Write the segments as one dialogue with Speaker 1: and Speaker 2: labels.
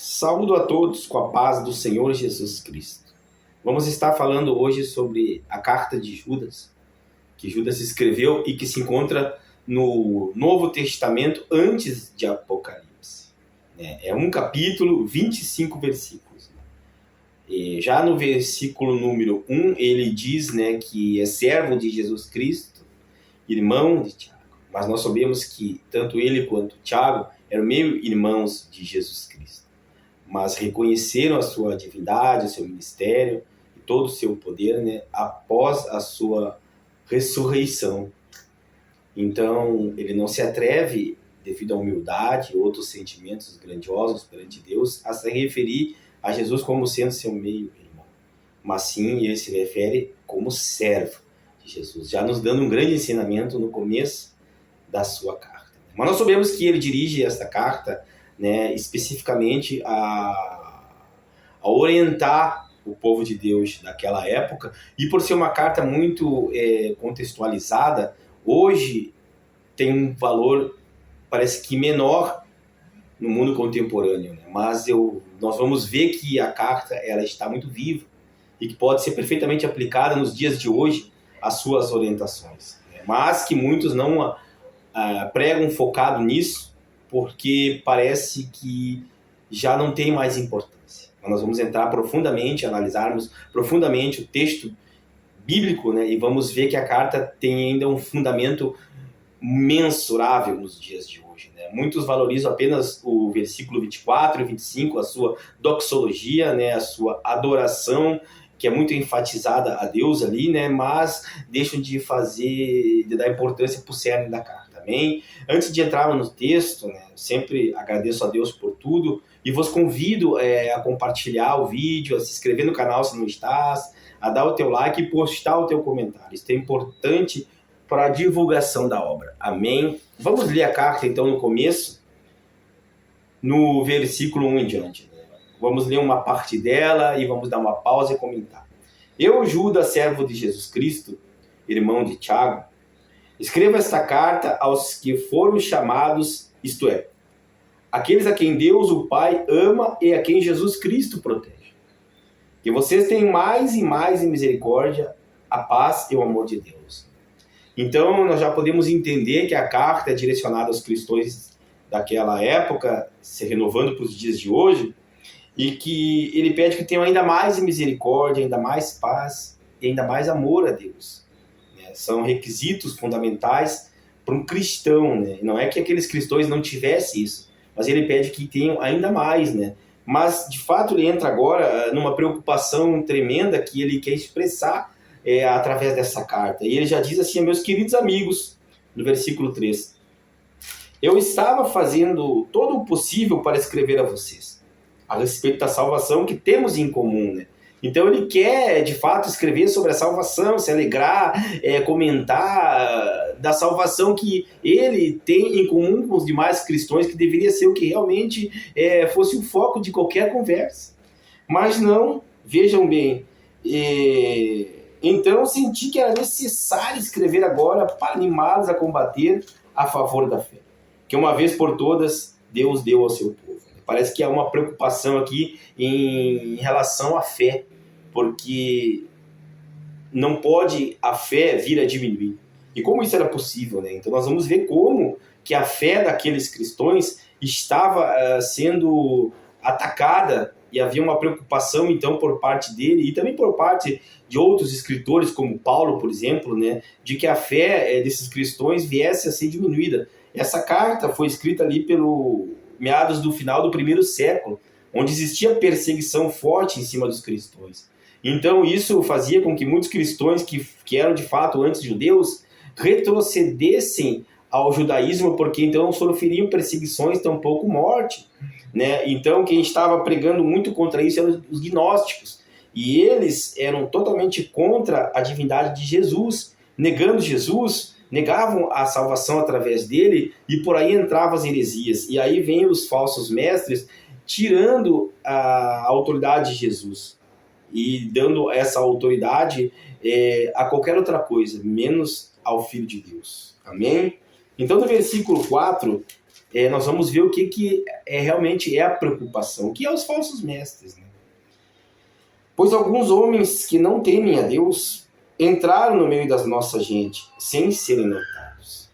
Speaker 1: Saúdo a todos com a paz do Senhor Jesus Cristo. Vamos estar falando hoje sobre a carta de Judas, que Judas escreveu e que se encontra no Novo Testamento antes de Apocalipse. É um capítulo, 25 versículos. E já no versículo número 1, ele diz que é servo de Jesus Cristo, irmão de Tiago. Mas nós sabemos que tanto ele quanto Tiago eram meio irmãos de Jesus Cristo. Mas reconheceram a sua divindade, o seu ministério e todo o seu poder após a sua ressurreição. Então, ele não se atreve, devido à humildade e outros sentimentos grandiosos perante Deus, a se referir a Jesus como sendo seu meio-irmão. Mas sim, ele se refere como servo de Jesus, já nos dando um grande ensinamento no começo da sua carta. Mas nós sabemos que ele dirige esta carta especificamente a orientar o povo de Deus daquela época, e por ser uma carta muito contextualizada, hoje tem um valor, parece que menor no mundo contemporâneo, mas nós vamos ver que a carta ela está muito viva e que pode ser perfeitamente aplicada nos dias de hoje às suas orientações, mas que muitos não pregam focado nisso, porque parece que já não tem mais importância. Mas nós vamos entrar profundamente, analisarmos profundamente o texto bíblico, e vamos ver que a carta tem ainda um fundamento mensurável nos dias de hoje. Muitos valorizam apenas o versículo 24 e 25, a sua doxologia, a sua adoração, que é muito enfatizada a Deus ali, mas deixam de dar importância para o cerne da carta. Amém? Antes de entrarmos no texto, sempre agradeço a Deus por tudo e vos convido a compartilhar o vídeo, a se inscrever no canal se não estás, a dar o teu like e postar o teu comentário. Isso é importante para a divulgação da obra. Amém? Vamos ler a carta então no começo, no versículo 1 em diante. Vamos ler uma parte dela e vamos dar uma pausa e comentar. Eu, Judas, servo de Jesus Cristo, irmão de Tiago, escreva esta carta aos que foram chamados, isto é, aqueles a quem Deus, o Pai, ama e a quem Jesus Cristo protege. Que vocês tenham mais e mais em misericórdia, a paz e o amor de Deus. Então, nós já podemos entender que a carta é direcionada aos cristãos daquela época, se renovando para os dias de hoje, e que ele pede que tenham ainda mais misericórdia, ainda mais paz e ainda mais amor a Deus. São requisitos fundamentais para um cristão. Não é que aqueles cristãos não tivessem isso, mas ele pede que tenham ainda mais. Mas, de fato, ele entra agora numa preocupação tremenda que ele quer expressar através dessa carta. E ele já diz assim: meus queridos amigos, no versículo 3, eu estava fazendo todo o possível para escrever a vocês a respeito da salvação que temos em comum. Então ele quer, de fato, escrever sobre a salvação, se alegrar, comentar da salvação que ele tem em comum com os demais cristãos, que deveria ser o que realmente fosse o foco de qualquer conversa. Mas não, vejam bem, então eu senti que era necessário escrever agora para animá-los a combater a favor da fé, que uma vez por todas Deus deu ao seu povo. Parece que há uma preocupação aqui em relação à fé, porque não pode a fé vir a diminuir. E como isso era possível? Então nós vamos ver como que a fé daqueles cristãos estava sendo atacada, e havia uma preocupação então por parte dele e também por parte de outros escritores, como Paulo, por exemplo, de que a fé desses cristãos viesse a ser diminuída. Essa carta foi escrita ali pelo meados do final do primeiro século, onde existia perseguição forte em cima dos cristãos. Então isso fazia com que muitos cristãos que eram de fato anti-judeus retrocedessem ao judaísmo, porque então sofriam perseguições, tampouco morte. Então quem estava pregando muito contra isso eram os gnósticos, e eles eram totalmente contra a divindade de Jesus, negando Jesus, negavam a salvação através dele, e por aí entravam as heresias. E aí vêm os falsos mestres tirando a autoridade de Jesus e dando essa autoridade a qualquer outra coisa, menos ao Filho de Deus. Amém? Então, no versículo 4, nós vamos ver o que realmente é a preocupação, que é os falsos mestres, né? Pois alguns homens que não temem a Deus entraram no meio da nossa gente, sem serem notados.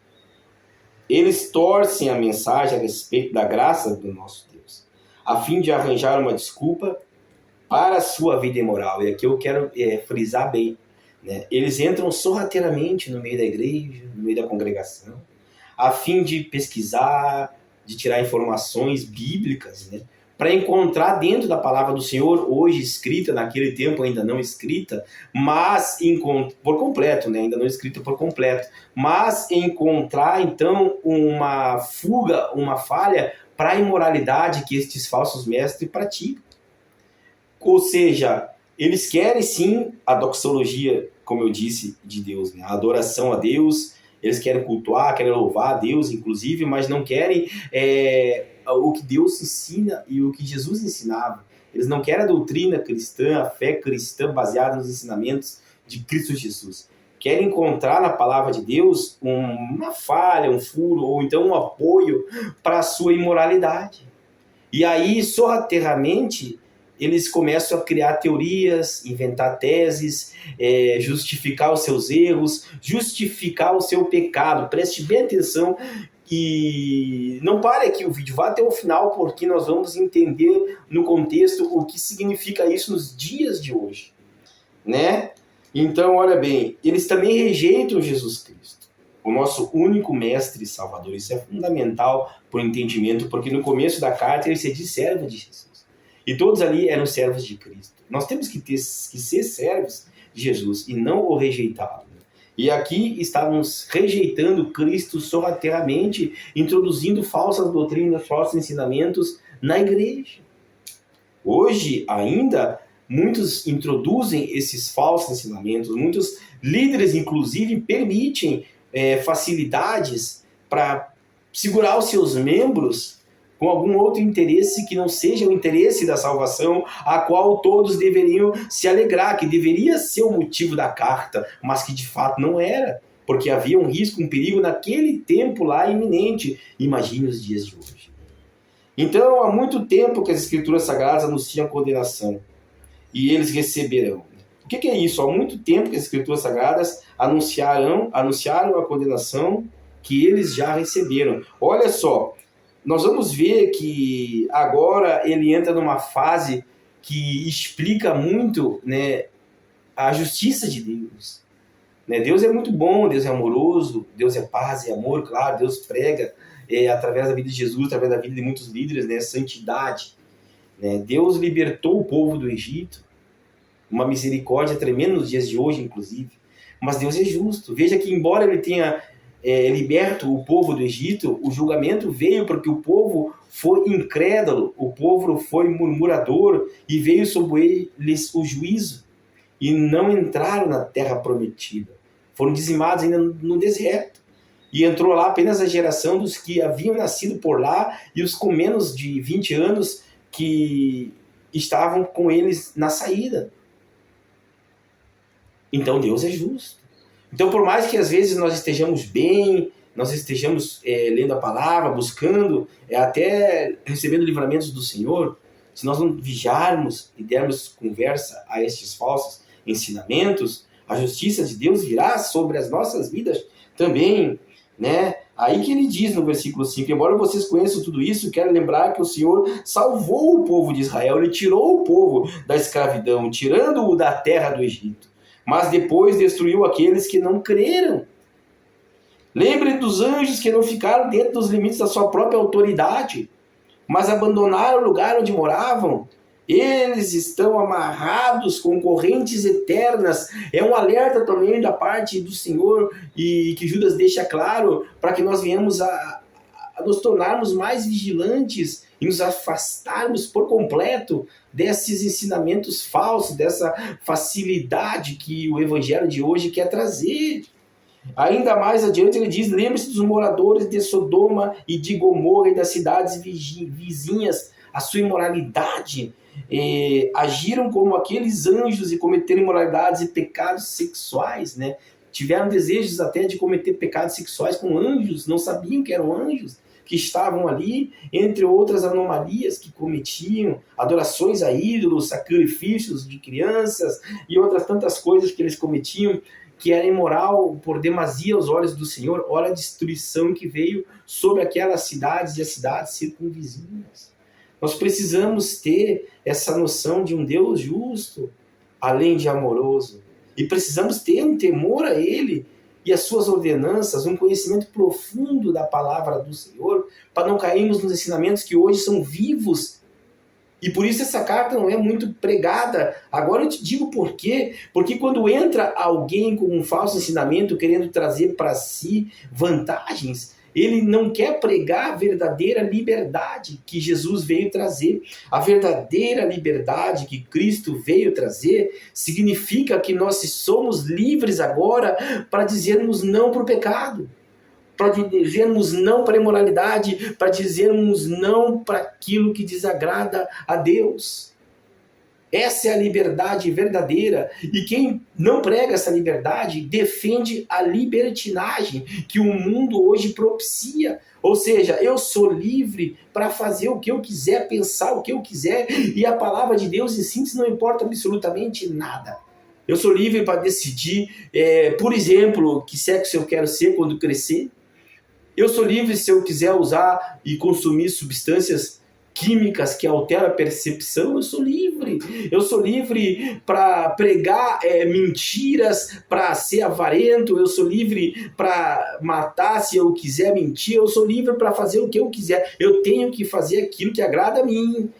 Speaker 1: Eles torcem a mensagem a respeito da graça do nosso Deus, a fim de arranjar uma desculpa para a sua vida imoral. E aqui eu quero frisar bem, né? Eles entram sorrateiramente no meio da igreja, no meio da congregação, a fim de pesquisar, de tirar informações bíblicas, né? Para encontrar dentro da palavra do Senhor, hoje escrita, naquele tempo ainda não escrita, mas por completo, né? Ainda não escrita por completo, mas encontrar então uma fuga, uma falha para a imoralidade que estes falsos mestres praticam. Ou seja, eles querem sim a doxologia, como eu disse, de Deus, né? A adoração a Deus, eles querem cultuar, querem louvar a Deus, inclusive, mas não querem o que Deus ensina e o que Jesus ensinava. Eles não querem a doutrina cristã, a fé cristã baseada nos ensinamentos de Cristo Jesus. Querem encontrar na palavra de Deus uma falha, um furo, ou então um apoio para a sua imoralidade. E aí, sorrateiramente, eles começam a criar teorias, inventar teses, justificar os seus erros, justificar o seu pecado. Preste bem atenção e não pare aqui o vídeo, vá até o final, porque nós vamos entender no contexto o que significa isso nos dias de hoje, né? Então, olha bem, eles também rejeitam Jesus Cristo, o nosso único mestre e salvador. Isso é fundamental para o entendimento, porque no começo da carta ele se diz servo de Jesus. E todos ali eram servos de Cristo. Nós temos que ser servos de Jesus e não o rejeitá-lo. E aqui estávamos rejeitando Cristo sorrateiramente, introduzindo falsas doutrinas, falsos ensinamentos na igreja. Hoje, ainda, muitos introduzem esses falsos ensinamentos, muitos líderes, inclusive, permitem facilidades para segurar os seus membros com algum outro interesse que não seja o interesse da salvação, a qual todos deveriam se alegrar, que deveria ser o motivo da carta, mas que de fato não era, porque havia um risco, um perigo naquele tempo lá iminente. Imagine os dias de hoje. Então, há muito tempo que as Escrituras Sagradas anunciam a condenação, e eles receberão. O que é isso? Há muito tempo que as Escrituras Sagradas anunciaram a condenação que eles já receberam. Olha só, nós vamos ver que agora ele entra numa fase que explica muito, né, a justiça de Deus. Né? Deus é muito bom, Deus é amoroso, Deus é paz e amor, claro, Deus prega através da vida de Jesus, através da vida de muitos líderes, né, santidade. Né? Deus libertou o povo do Egito, uma misericórdia tremenda nos dias de hoje, inclusive. Mas Deus é justo. Veja que embora ele tenha liberto o povo do Egito, o julgamento veio porque o povo foi incrédulo, o povo foi murmurador e veio sobre eles o juízo e não entraram na terra prometida. Foram dizimados ainda no deserto. E entrou lá apenas a geração dos que haviam nascido por lá e os com menos de 20 anos que estavam com eles na saída. Então Deus é justo. Então, por mais que às vezes nós estejamos bem, nós estejamos lendo a palavra, buscando, até recebendo livramentos do Senhor, se nós não vigiarmos e dermos conversa a estes falsos ensinamentos, a justiça de Deus virá sobre as nossas vidas também, né? Aí que ele diz no versículo 5, embora vocês conheçam tudo isso, quero lembrar que o Senhor salvou o povo de Israel, ele tirou o povo da escravidão, tirando-o da terra do Egito. Mas depois destruiu aqueles que não creram. Lembre dos anjos que não ficaram dentro dos limites da sua própria autoridade, mas abandonaram o lugar onde moravam. Eles estão amarrados com correntes eternas. É um alerta também da parte do Senhor e que Judas deixa claro para que nós venhamos a nos tornarmos mais vigilantes e nos afastarmos por completo desses ensinamentos falsos, dessa facilidade que o evangelho de hoje quer trazer. Ainda mais adiante ele diz, lembre-se dos moradores de Sodoma e de Gomorra e das cidades vizinhas, a sua imoralidade, agiram como aqueles anjos e cometeram imoralidades e pecados sexuais, né? Tiveram desejos até de cometer pecados sexuais com anjos, não sabiam que eram anjos, que estavam ali, entre outras anomalias que cometiam, adorações a ídolos, sacrifícios de crianças e outras tantas coisas que eles cometiam, que era imoral por demasia aos olhos do Senhor. Olha a destruição que veio sobre aquelas cidades e as cidades circunvizinhas. Nós precisamos ter essa noção de um Deus justo, além de amoroso. E precisamos ter um temor a Ele e as suas ordenanças, um conhecimento profundo da palavra do Senhor, para não cairmos nos ensinamentos que hoje são vivos. E por isso essa carta não é muito pregada. Agora eu te digo por quê. Porque quando entra alguém com um falso ensinamento, querendo trazer para si vantagens, ele não quer pregar a verdadeira liberdade que Jesus veio trazer. A verdadeira liberdade que Cristo veio trazer significa que nós somos livres agora para dizermos não para o pecado, para dizermos não para a imoralidade, para dizermos não para aquilo que desagrada a Deus. Essa é a liberdade verdadeira. E quem não prega essa liberdade defende a libertinagem que o mundo hoje propicia. Ou seja, eu sou livre para fazer o que eu quiser, pensar o que eu quiser, e a palavra de Deus, em síntese, não importa absolutamente nada. Eu sou livre para decidir, por exemplo, que sexo eu quero ser quando crescer. Eu sou livre se eu quiser usar e consumir substâncias químicas que alteram a percepção. Eu sou livre. Eu sou livre para pregar mentiras, para ser avarento. Eu sou livre para matar se eu quiser mentir. Eu sou livre para fazer o que eu quiser. Eu tenho que fazer aquilo que agrada a mim.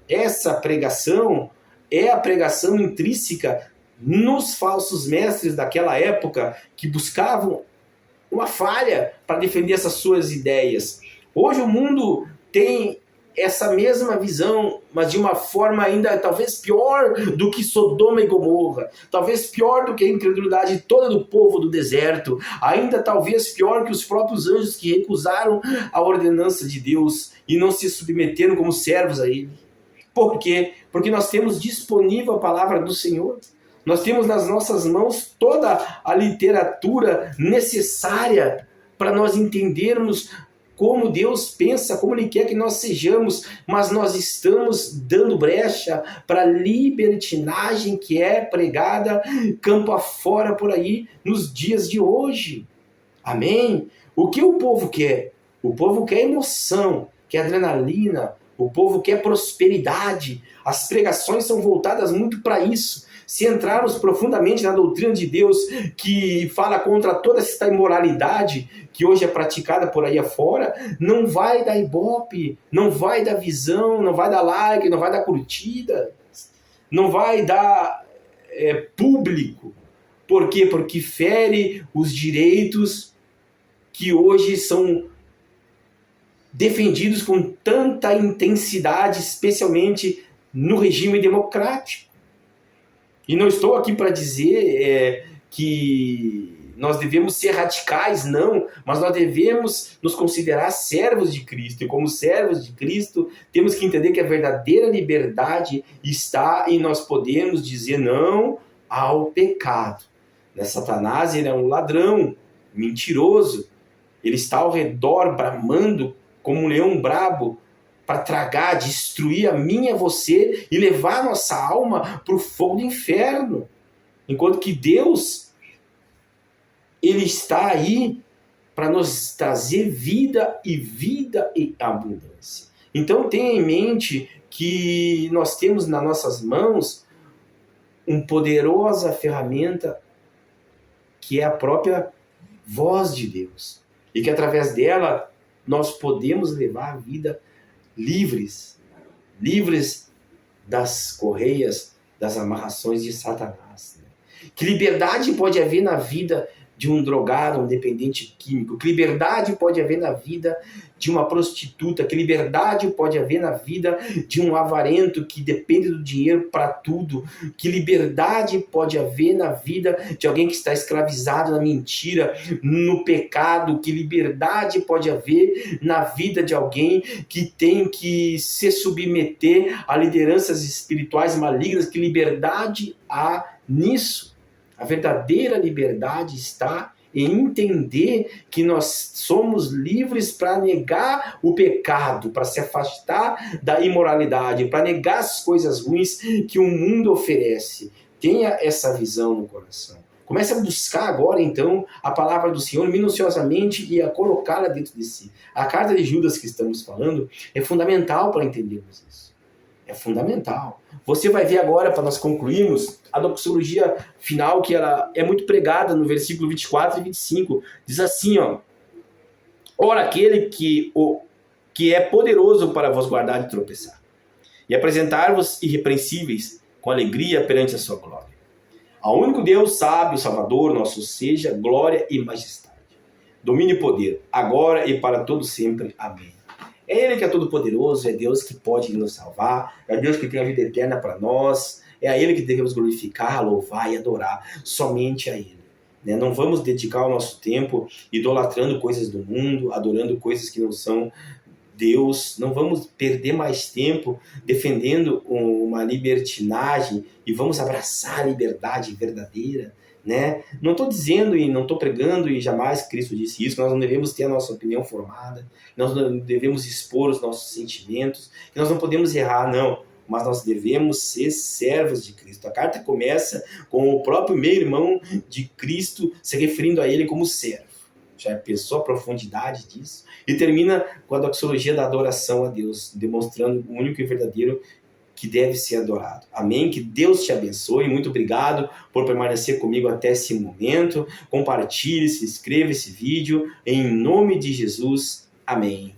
Speaker 1: Essa pregação é a pregação intrínseca nos falsos mestres daquela época que buscavam uma falha para defender essas suas ideias. Hoje o mundo tem essa mesma visão, mas de uma forma ainda talvez pior do que Sodoma e Gomorra, talvez pior do que a incredulidade toda do povo do deserto, ainda talvez pior que os próprios anjos que recusaram a ordenança de Deus e não se submeteram como servos a Ele. Por quê? Porque nós temos disponível a palavra do Senhor. Nós temos nas nossas mãos toda a literatura necessária para nós entendermos como Deus pensa, como Ele quer que nós sejamos, mas nós estamos dando brecha para a libertinagem que é pregada campo afora por aí nos dias de hoje. Amém? O que o povo quer? O povo quer emoção, quer adrenalina, o povo quer prosperidade. As pregações são voltadas muito para isso. Se entrarmos profundamente na doutrina de Deus, que fala contra toda essa imoralidade que hoje é praticada por aí afora, não vai dar ibope, não vai dar visão, não vai dar like, não vai dar curtida, não vai dar público. Por quê? Porque fere os direitos que hoje são defendidos com tanta intensidade, especialmente no regime democrático. E não estou aqui para dizer que nós devemos ser radicais, não, mas nós devemos nos considerar servos de Cristo. E como servos de Cristo, temos que entender que a verdadeira liberdade está em nós podermos dizer não ao pecado. Satanás, ele é um ladrão, mentiroso. Ele está ao redor, bramando como um leão brabo, para tragar, destruir a mim e a você e levar a nossa alma para o fogo do inferno. Enquanto que Deus, Ele está aí para nos trazer vida e abundância. Então tenha em mente que nós temos nas nossas mãos uma poderosa ferramenta que é a própria voz de Deus. E que através dela nós podemos levar a vida livres das correias, das amarrações de Satanás. Que liberdade pode haver na vida de um drogado, um dependente químico? Que liberdade pode haver na vida de uma prostituta? Que liberdade pode haver na vida de um avarento que depende do dinheiro para tudo? Que liberdade pode haver na vida de alguém que está escravizado na mentira, no pecado? Que liberdade pode haver na vida de alguém que tem que se submeter a lideranças espirituais malignas? Que liberdade há nisso? A verdadeira liberdade está e entender que nós somos livres para negar o pecado, para se afastar da imoralidade, para negar as coisas ruins que o mundo oferece. Tenha essa visão no coração. Comece a buscar agora, então, a palavra do Senhor minuciosamente e a colocá-la dentro de si. A carta de Judas que estamos falando é fundamental para entendermos isso. É fundamental. Você vai ver agora, para nós concluirmos, a doxologia final, que ela é muito pregada no versículo 24 e 25. Diz assim, ó: ora, aquele que é poderoso para vos guardar de tropeçar, e apresentar-vos irrepreensíveis com alegria perante a sua glória. Ao único Deus sábio, Salvador nosso, seja glória e majestade, domínio e poder, agora e para todo sempre. Amém. É Ele que é todo-poderoso, é Deus que pode nos salvar, é Deus que tem a vida eterna para nós, é a Ele que devemos glorificar, louvar e adorar, somente a Ele. Não vamos dedicar o nosso tempo idolatrando coisas do mundo, adorando coisas que não são Deus. Não vamos perder mais tempo defendendo uma libertinagem e vamos abraçar a liberdade verdadeira. Não estou dizendo e não estou pregando, e jamais Cristo disse isso, que nós não devemos ter a nossa opinião formada, nós não devemos expor os nossos sentimentos, que nós não podemos errar, não, mas nós devemos ser servos de Cristo. A carta começa com o próprio meio-irmão de Cristo se referindo a ele como servo. Já pensou a profundidade disso? E termina com a doxologia da adoração a Deus, demonstrando o único e verdadeiro que deve ser adorado. Amém? Que Deus te abençoe. Muito obrigado por permanecer comigo até esse momento. Compartilhe, se inscreva esse vídeo. Em nome de Jesus. Amém.